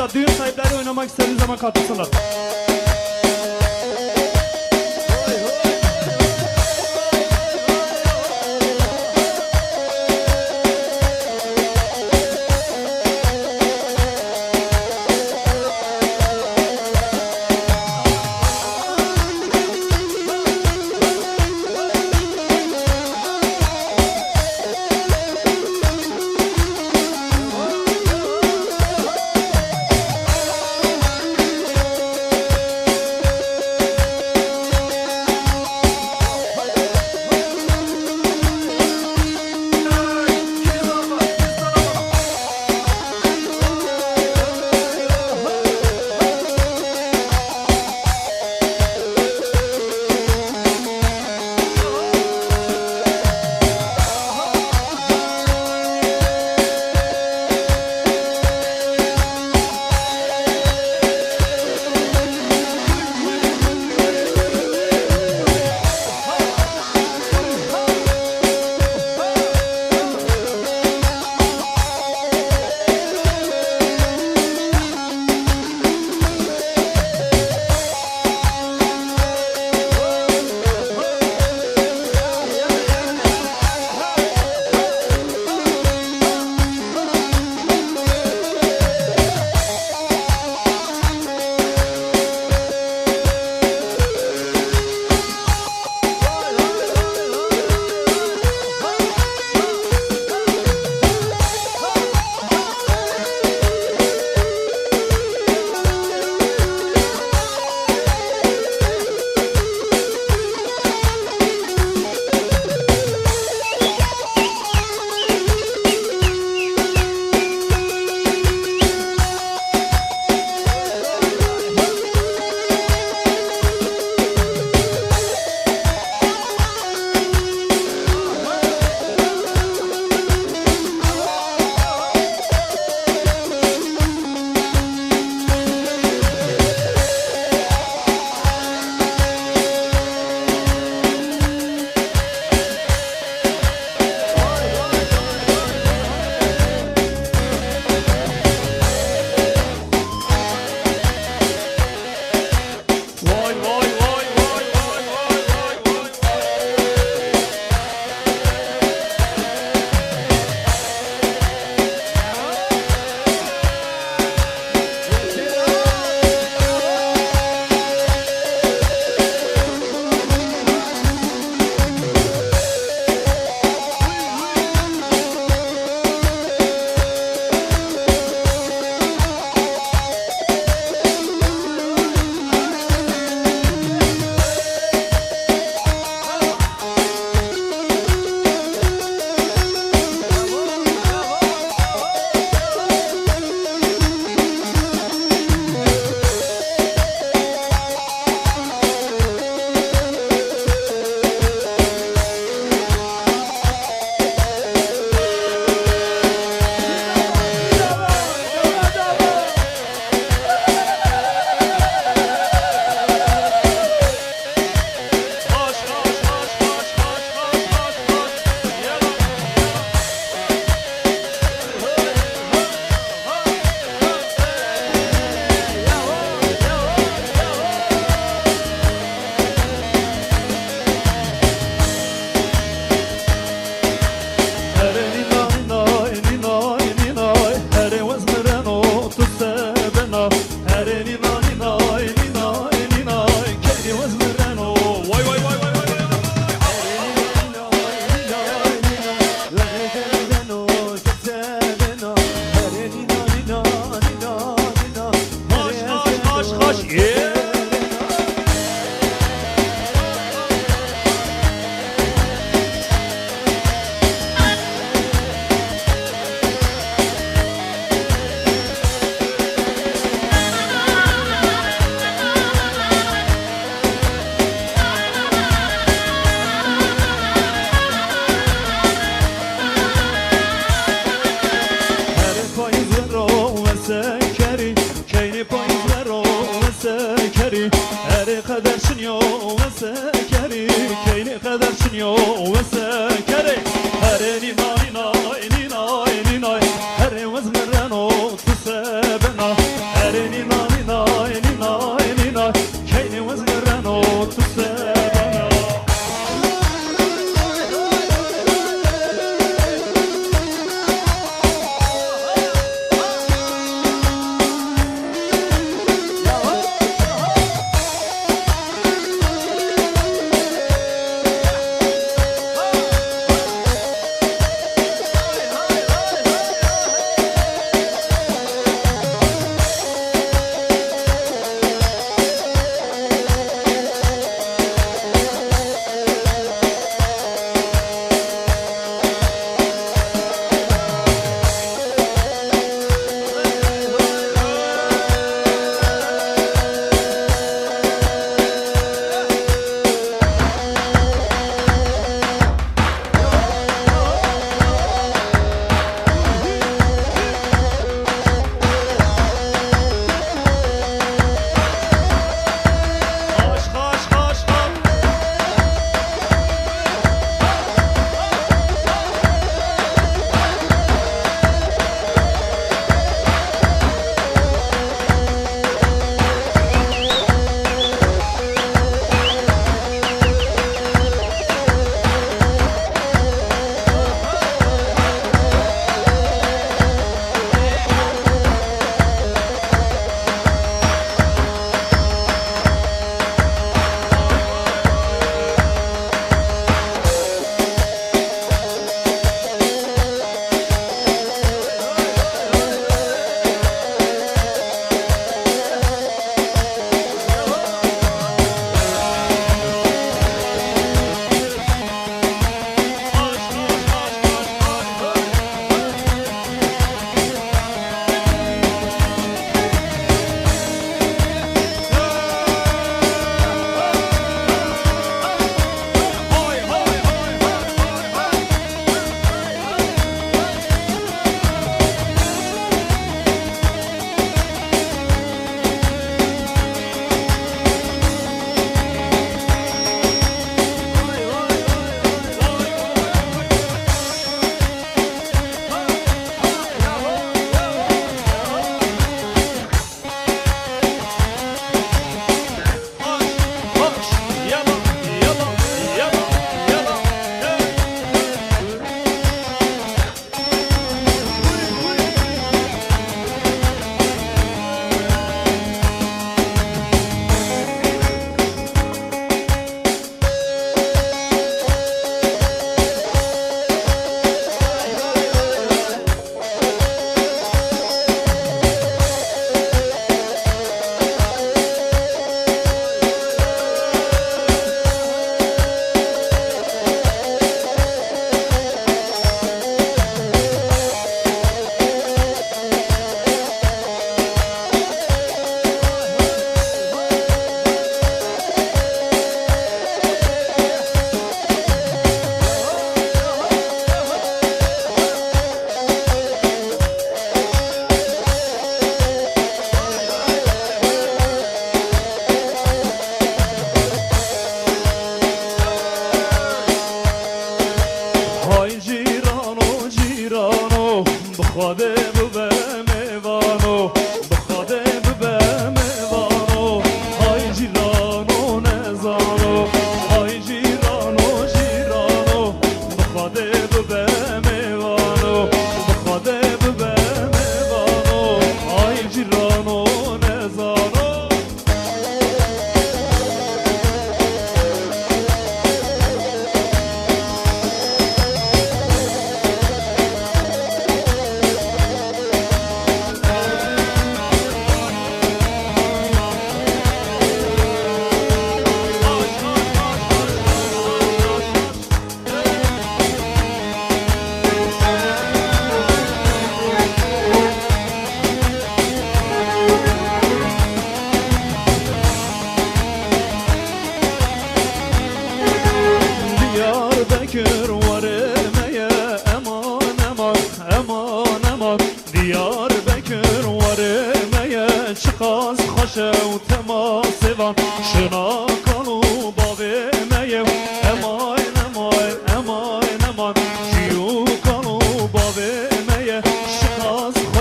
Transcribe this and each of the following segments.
Evet, düğün sahipleri oynamak istediği zaman katılsınlar.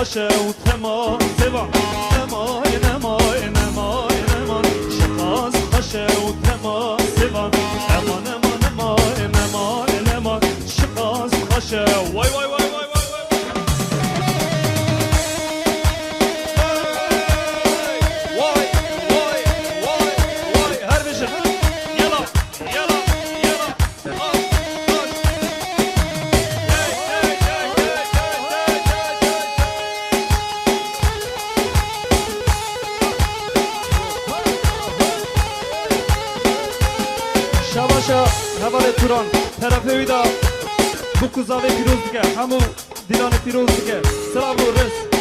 باشه و تمام شباشا هوال توران طرف ویدا بکوزاوی پیروز دیگه همون دیلان پیروز دیگه سلام و رس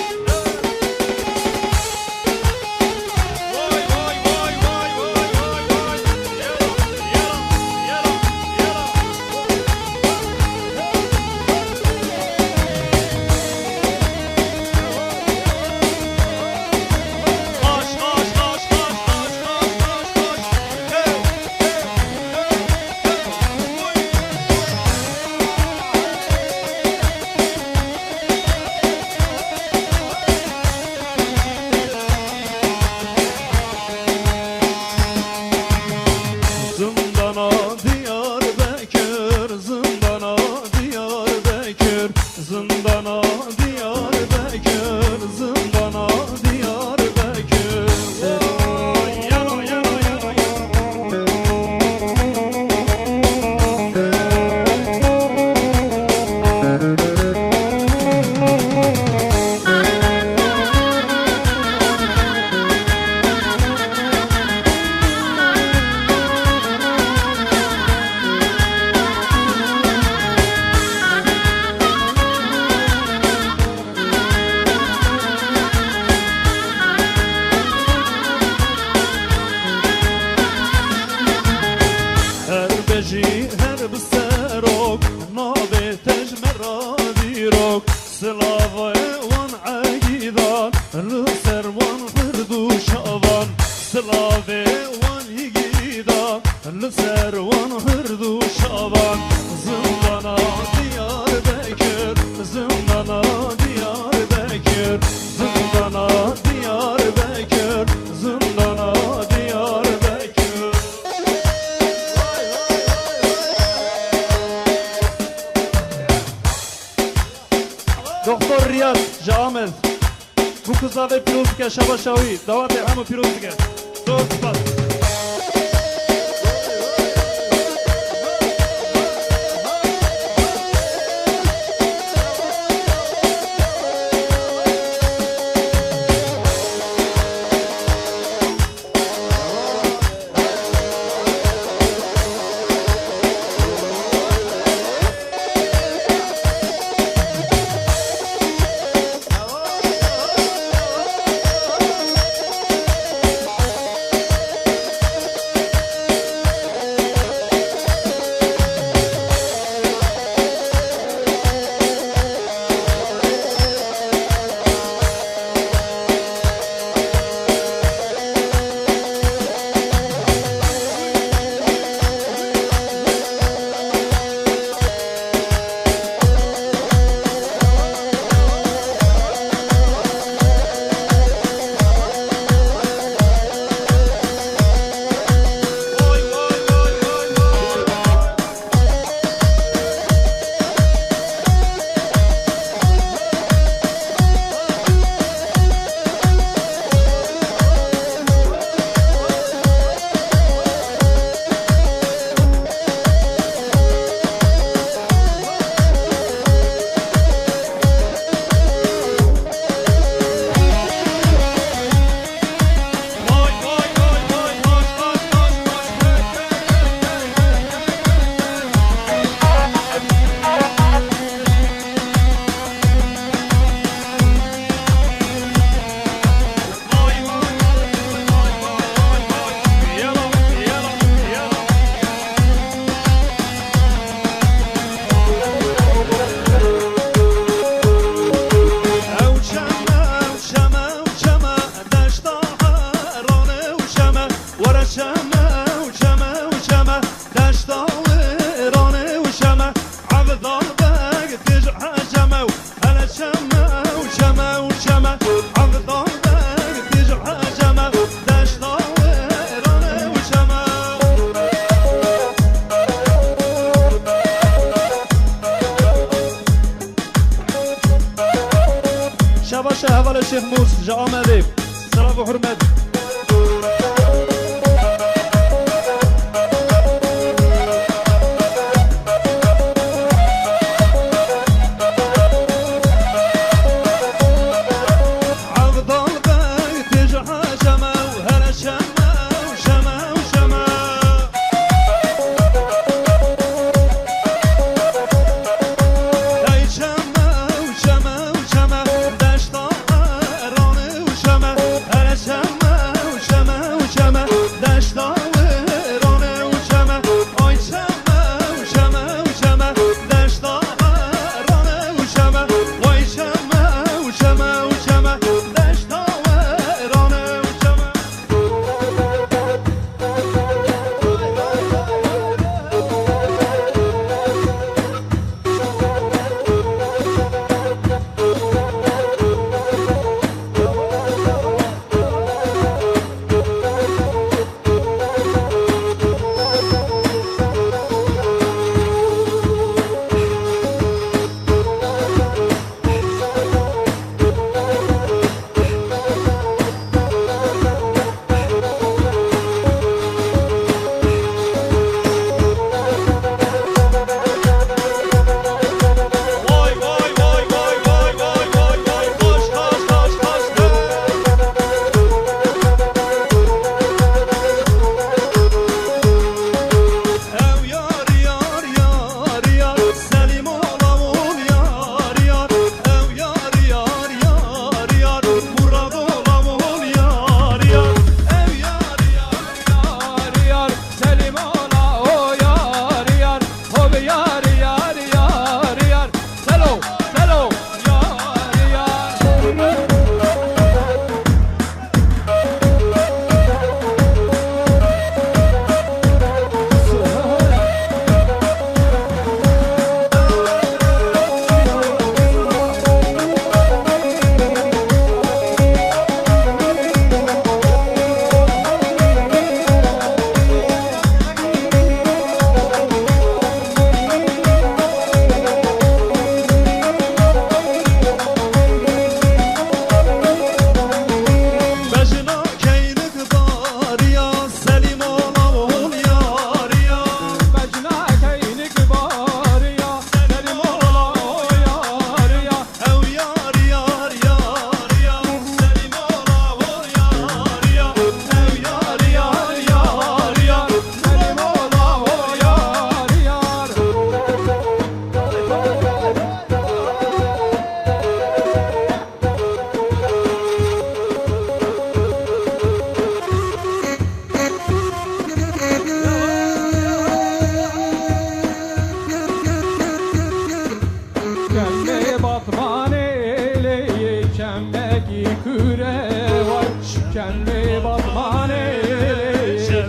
دکتر ریاض جامل بکوزاوی پیروز دیگه شباشاوی دعوت همه پیروز دیگه دوست بس شباشه حوال شیخ موس جا آمده سلام و حرمت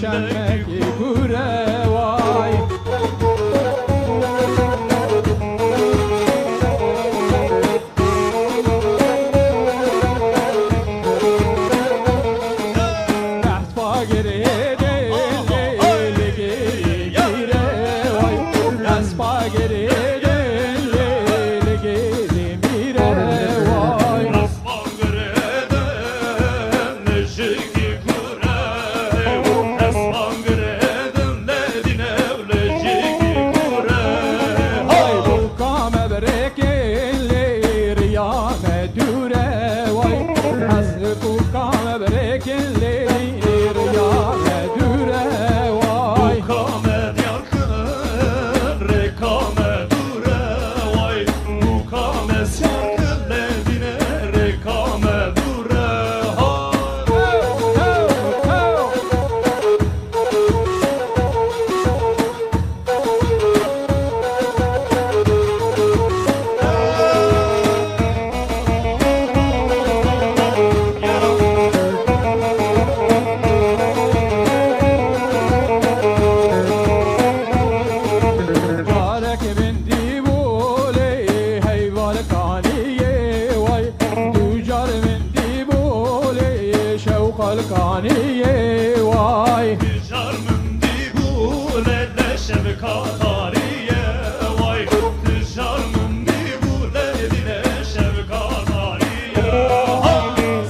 çemmeki kure vay. Ehfa geri deli geri mire vay. Ehfa geri deli geri mire vay. Kalkaniye vay. Tijarmın dibule leşev katariye vay. Tijarmın dibule leşev katariye.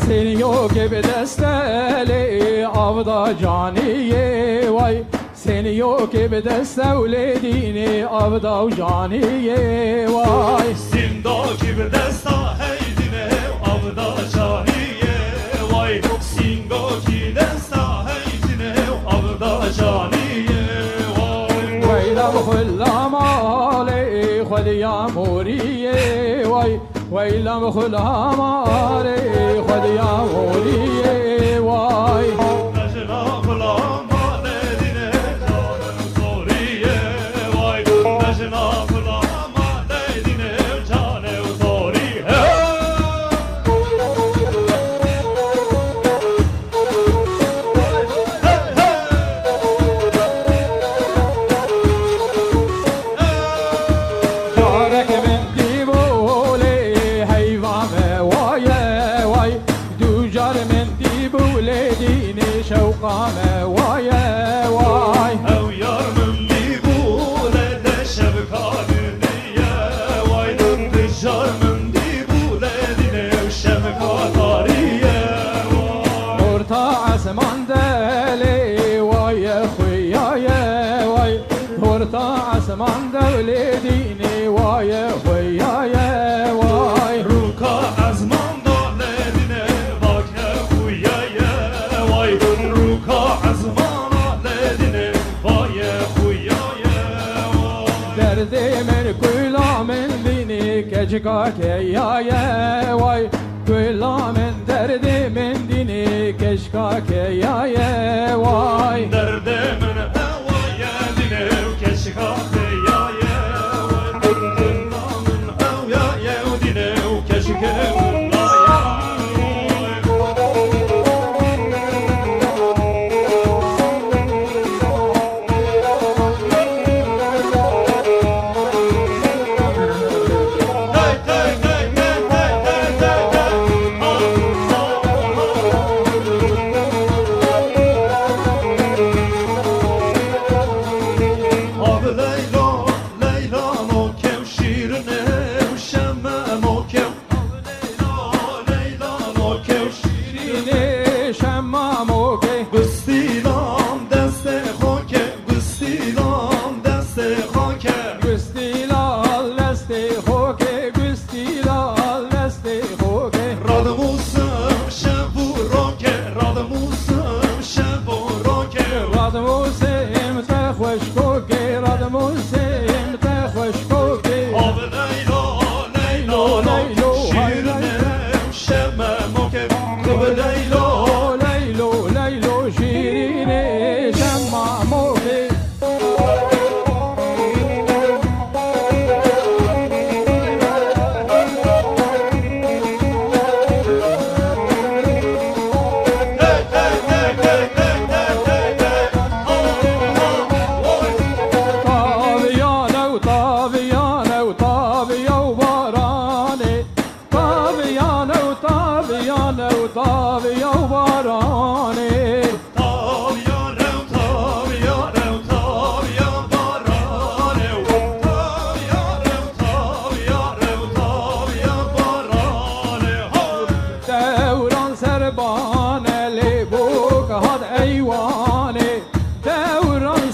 Seni yok gibi desteli avda caniye vay. Seni yok gibi destevlediğini avda caniye vay. Sindaki bir desta heydine avda caniye vay. Sindaki desta heydine avda caniye vay. Veyla bıhullam ali khud ya muriye vay. Veyla bıhullam ali khud ya muriye vay. Necna kulağıma dedine canım zoriye vay. Necna kulağıma dedine canım zoriye. Yarek min dibule heyvame vaye vay. Ducar min dibule dini şevkame vaye vay. Ev yarmın dibule leşev kadiniye vay. Tijarmın dibule dine şevkatariye vay. Orta asman deli vay huyaye vay. Orta asman deli dini vay huyaye vay. Ruka azman daledine bak huyaye vay. Ruka azman daledine vay huyaye vay. Derdimin kuylamin dini keçka keyaye vay. Kuylamin derdimin dini keçka keyaye vay. Derdemin evaya dine keşka feyaye vay. Derdemin evaya dine keşke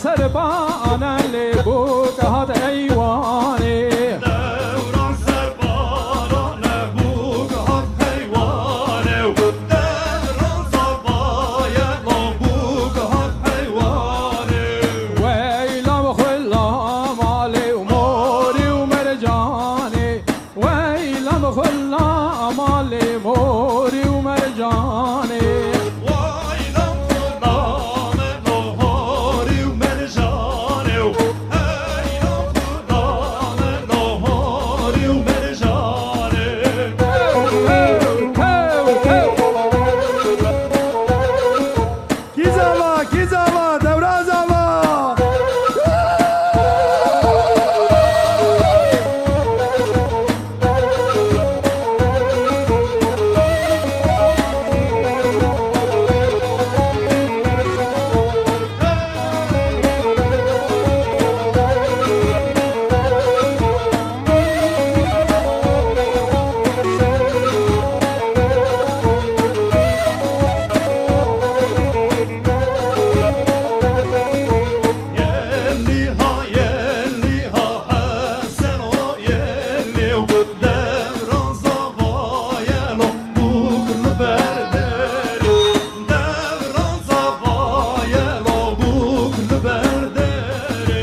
سربان لبو قهد ایوانی دوران سرباران بوق هات حیوانه دوران زباین بوق هات حیوانه ویلم خلا مالی و موری و مرجانی ویلم خلا مالی موری و مرجانی وایلم خدام نهاری و مرجانه هیلم خدام نهاری و مرجانه کی زوا دورا زوا یلی ها حسن و یلی و دوران زباین بوق برداری دوران زباین بوق برداری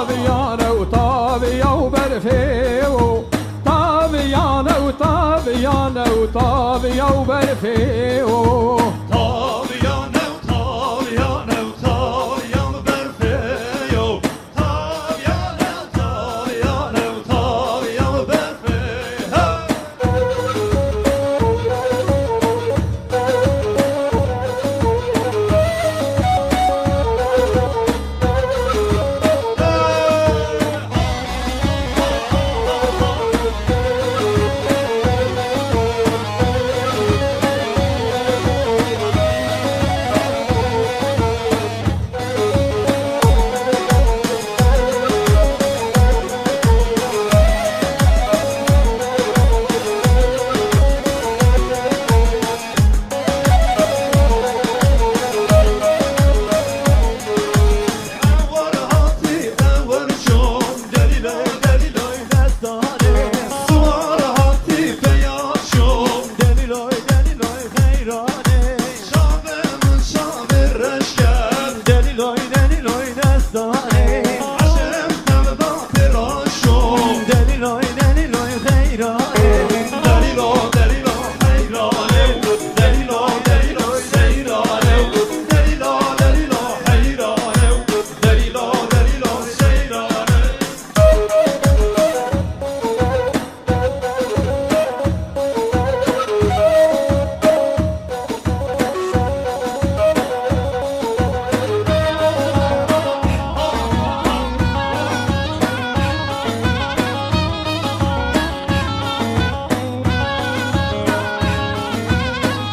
طابيانه وطابيه وبرفيه طابيانه وطابيانه وطابيه وبرفيه Tavyanı tavyanı tavyanı berfeyo Tavyanı tavyanı tavyanı berfeyo Evar hati evar şom deliloy deliloy destane Suvar hati beyaz şom deliloy deliloy heyrane Şabemin şabir reşken deliloy deliloy destane Aşem sevda piraşom deliloy deliloy heyrane Delilo delilo heyrane Delilo delilo seyrane Delilo delilo heyrane Delilo delilo seyrane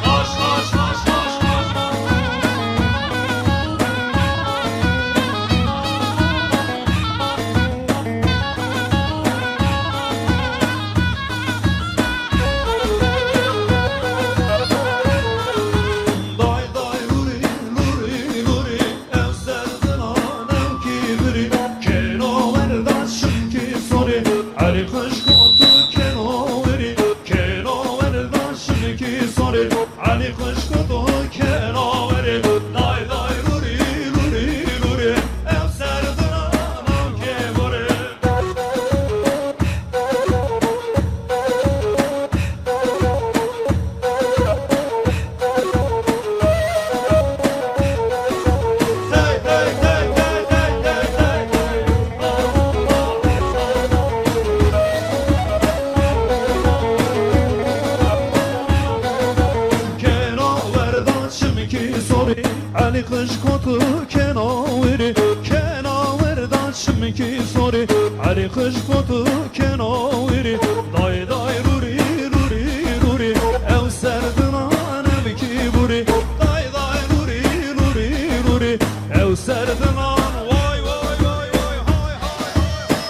Koş koş koş koş koş Day day luri luri luri ev serdin anev kibri Keno verdaşım ki sori Ali kış kotu keno veri Keno verdaşım ki sori Ali kış kotu keno veri Day day luri luri luri ev serdin anev kibri Hey hey hey hey hey hey Keno verdaşım ki sori Ali kış kotu keno veri Keno verdaşım ki sori Ali kış kotu keno veri Day day ruri ruri ruri ev serdin anev ki buri Day day ruri ruri ruri ev serdin an vay vay vay vay hay hay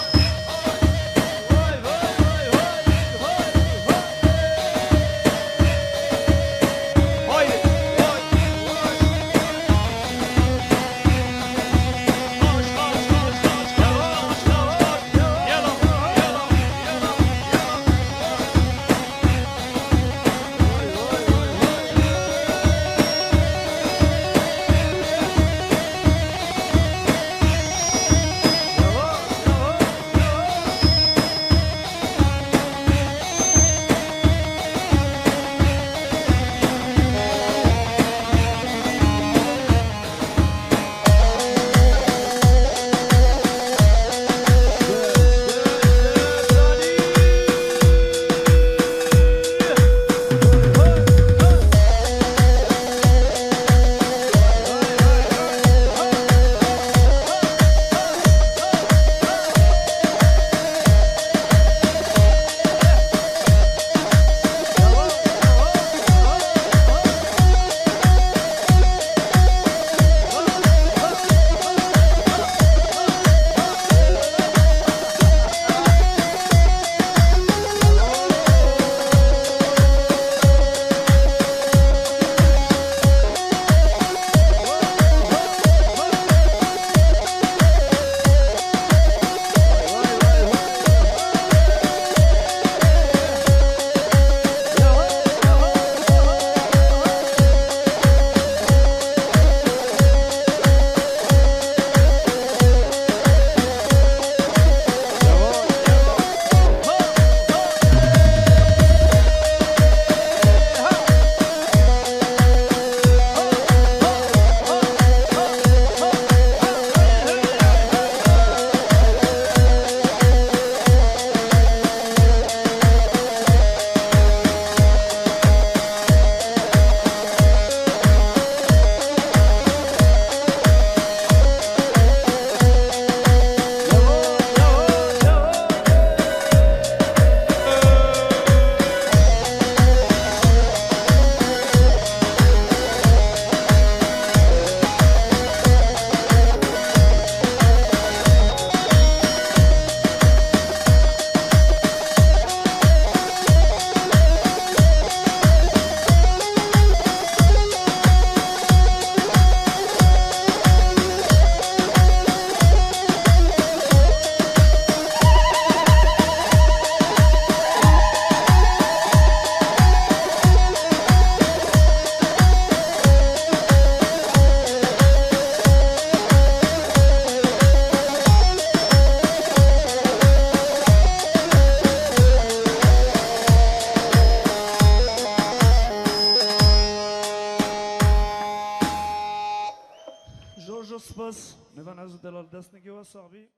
دلال دست نگی و صاحبی